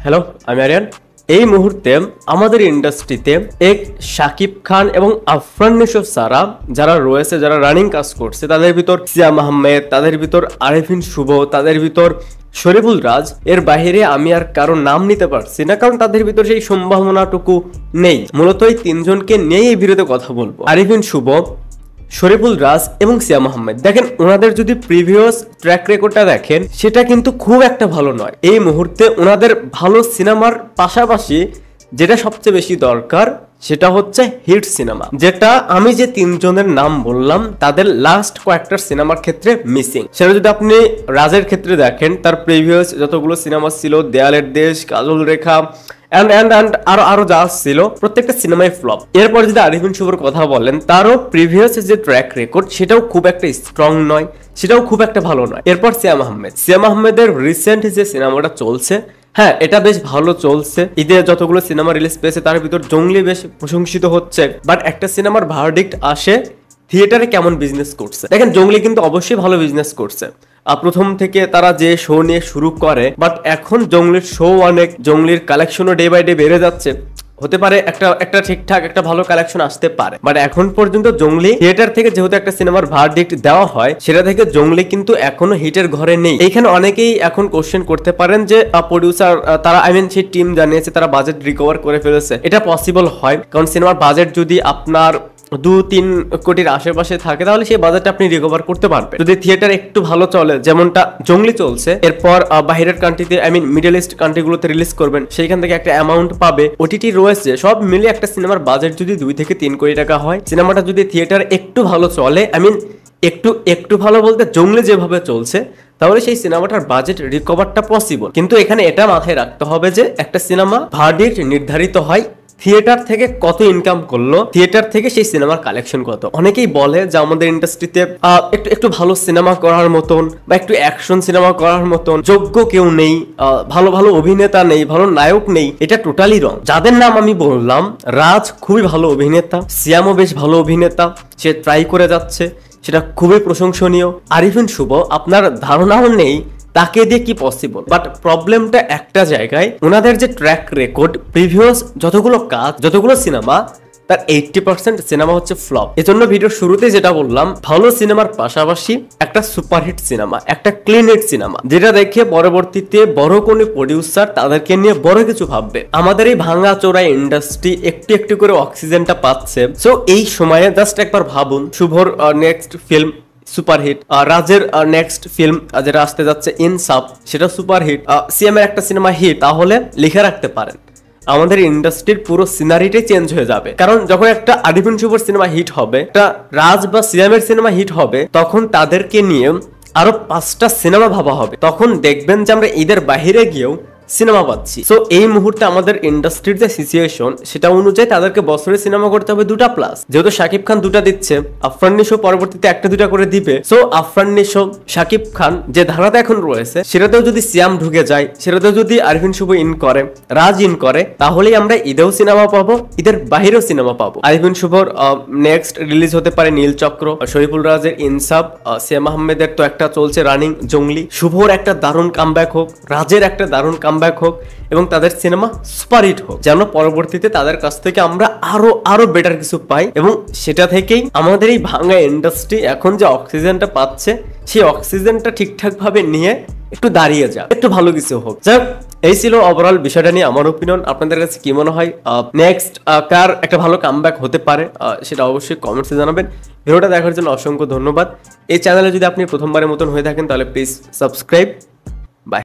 Hello, আমি আরিয়ান। এই মুহূর্তে আমাদের ইন্ডাস্ট্রিতে এক শাকিব খান এবং আফরান নিশো সারা যারা রয়েছে, যারা রানিং কাজ করছে, তাদের ভিতর সিয়াম আহমেদ, তাদের ভিতর আরেফিন শুভ, তাদের ভিতর শরীফুল রাজ, এর বাহিরে আমি আর কারো নাম নিতে পারছি না, কারণ তাদের ভিতর সেই সম্ভাবনাটুকু নেই। মূলত এই তিনজনকে নিয়ে এই ভিডিওতে কথা বলবো। আরেফিন শুভ, শরীফুল রাজ এবং সিয়াম আহমেদ, দেখেন ওনাদের যদি প্রিভিয়াস ট্র্যাক রেকর্ডটা দেখেন, সেটা কিন্তু খুব একটা ভালো নয়। এই মুহূর্তে ওনাদের ভালো সিনেমার পাশাপাশি যেটা সবচেয়ে বেশি দরকার সেটা হচ্ছে হিট সিনেমা, যেটা আমি যে তিনজনের নাম বললাম তাদের লাস্ট কয়েকটা সিনেমার ক্ষেত্রে মিসিং। সেটা যদি আপনি রাজের ক্ষেত্রে দেখেন, তার প্রিভিয়াস যতগুলো সিনেমা ছিল, দেয়ালের দেশ, কাজল রেখা আরো যা ছিল, প্রত্যেকটা সিনেমায় ফ্লপ। এরপর যদি আরিফিন শুভর কথা বলেন, তারও প্রিভিয়াস যে ট্র্যাক রেকর্ড সেটাও খুব একটা স্ট্রং নয়, সেটাও খুব একটা ভালো নয়। এরপর সিয়াম আহমেদের রিসেন্ট যে সিনেমাটা চলছে, হ্যাঁ এটা বেশ ভালো চলছে। ঈদে যতগুলো সিনেমা রিলিজ পেয়েছে তার ভিতর জঙ্গলি বেশ প্রশংসিত হচ্ছে, বাট একটা সিনেমার ভার্ডিক্ট আসে থিয়েটারে কেমন বিজনেস করছে। দেখেন জঙ্গলি কিন্তু অবশ্যই ভালো বিজনেস করছে, প্রথম থেকে তারা যে শো নিয়ে শুরু করে, বাট এখন জঙ্গলির শো অনেক, জঙ্গলির কালেকশনও ডে বাই ডে বেড়ে যাচ্ছে। হতে পারে একটা ঠিকঠাক একটা ভালো কালেকশন আসতে পারে, বাট এখন পর্যন্ত জঙ্গলি থিয়েটার থেকে যেহেতু একটা সিনেমার ভার্ডিক্ট দেওয়া হয়, সেটা থেকে জঙ্গলি কিন্তু এখনো হিটের ঘরে নেই। এইখানে অনেকেই এখন কোশ্চেন করতে পারেন যে প্রডিউসার তারা সেই টিম জানিয়েছে তারা বাজেট রিকভার করে ফেলেছে। এটা পসিবল হয়, কারণ সিনেমার বাজেট যদি আপনার 2-3 কোটির আশেপাশে থাকে তাহলে সেই বাজেটটা আপনি রিকভার করতে পারবেন। যদি থিয়েটার একটু ভালো চলে, যেমনটা জঙ্গলি চলছে, এরপর বাইরের কান্ট্রিতে মিডল ইস্ট কান্ট্রিগুলোতে রিলিজ করবেন, সেইখান থেকে একটা অ্যামাউন্ট পাবে। ওটিটি রয়েছে, সব মিলে একটা সিনেমার বাজেট যদি 2 থেকে 3 কোটি টাকা হয়, সিনেমাটা যদি থিয়েটার একটু ভালো চলে, একটু ভালো বলতে জঙ্গলি যেভাবে চলছে, তাহলে সেই সিনেমাটার বাজেট রিকভারটা পসিবল। কিন্তু এখানে এটা মাথায় রাখতে হবে যে একটা সিনেমা ভার্ডিক্ট নির্ধারিত হয় থিয়েটার থেকে কত ইনকাম করলো, থিয়েটার থেকে সেই সিনেমার কালেকশন কত। অনেকেই বলে যে আমাদের ইন্ডাস্ট্রিতে একটু ভালো সিনেমা করার মতন বা একটু অ্যাকশন সিনেমা করার মতন যোগ্য কেউ নেই, ভালো অভিনেতা নেই, ভালো নায়ক নেই। এটা টোটালি রং। যাদের নাম আমি বললাম, রাজ খুবই ভালো অভিনেতা, সিয়ামও বেশ ভালো অভিনেতা, সে ট্রাই করে যাচ্ছে, সেটা খুবই প্রশংসনীয়। আরিফিন শুভ, আপনার ধারণাও নেই তাকে দিয়ে কি পসিবল। বাট প্রবলেমটা একটা জায়গায়, ওনাদের যে ট্র্যাক রেকর্ড, প্রিভিয়াস যতগুলো সিনেমা, তার 80% সিনেমা হচ্ছে ফ্লপ। এজন্য ভিডিওর শুরুতে যেটা বললাম, ভালো সিনেমার পাশাপাশি একটা সুপারহিট সিনেমা, একটা ক্লিন হিট সিনেমা, যেটা দেখে পরবর্তীতে বড় কোনো প্রডিউসার তাদেরকে নিয়ে বড় কিছু ভাববে। আমাদের এই ভাঙা চোরা ইন্ডাস্ট্রি একটু করে অক্সিজেনটা পাচ্ছে। সো এই সময়ে জাস্ট একবার ভাবুন, শুভর নেক্সট ফিল্ম সুপারহিট, রাজের নেক্সট ফিল্ম যেটা আসতে যাচ্ছে ইনসাফ, সেটা সুপারহিট, সিএম এর একটা সিনেমা হিট, তাহলে লিখে রাখতে পারেন আমাদের ইন্ডাস্ট্রির পুরো সিনারিটাই চেঞ্জ হয়ে যাবে। কারণ যখন একটা আরিফিন শুভর সিনেমা হিট হবে, একটা রাজ বা সিএম এর সিনেমা হিট হবে, তখন তাদেরকে নিয়ে আরো 5টা সিনেমা ভাবা হবে। তখন দেখবেন যে আমরা ঈদের বাহিরে গিয়েও সিনেমা পাচ্ছি। সো এই মুহূর্তে আমাদের ইন্ডাস্ট্রির যে সিচুয়েশন, সেটা অনুযায়ী তাদেরকে বছরে সিনেমা করতে হবে 2টা প্লাস। যেহেতু শাকিব খান 2টা দিচ্ছে, আফরান নিশো পরবর্তীতে 1-2টা করে দিবে। সো আফরান নিশো, শাকিব খান যে ধারাতে এখন রয়েছে, সেটাতেও যদি সিয়াম ঢুকে যায়, সেটাতেও যদি আরিফিন শুভ ইন করে, রাজ ইন করে, তাহলেই আমরা ঈদেও সিনেমা পাবো, ঈদের বাহিরেও সিনেমা পাবো। আরিফিন শুভর নেক্সট রিলিজ হতে পারে নীলচক্র, শরীফুল রাজের ইনসাফ, সিয়াম আহমেদের তো একটা চলছে রানিং জঙ্গলি, শুভর একটা দারুণ কামব্যাক হোক, রাজের একটা দারুণ কামব্যাক হোক, এবং তাদের সিনেমা সুপারহিট হোক, যেন পরবর্তীতে তাদের কাছ থেকে আমরা আরো বেটার কিছু পাই। এবং সেটা থেকেই আমাদের এই ভাঙা ইন্ডাস্ট্রি এখন যে অক্সিজেনটা পাচ্ছে, সেই অক্সিজেনটা ঠিকঠাক ভাবে নিয়ে একটু দাঁড়িয়ে যাক, একটু ভালো কিছু হোক। যাক, এই ছিল ওভারঅল বিষয়টা নিয়ে আমার ওপিনিয়ন। আপনাদের কাছে কি মনে হয় নেক্সট কার একটা ভালো কামব্যাক হতে পারে, সেটা অবশ্যই কমেন্টসে জানাবেন। ভিডিওটা দেখার জন্য অসংখ্য ধন্যবাদ। এই চ্যানেলে যদি আপনি প্রথমবারের মতন হয়ে থাকেন, তাহলে প্লিজ সাবস্ক্রাইব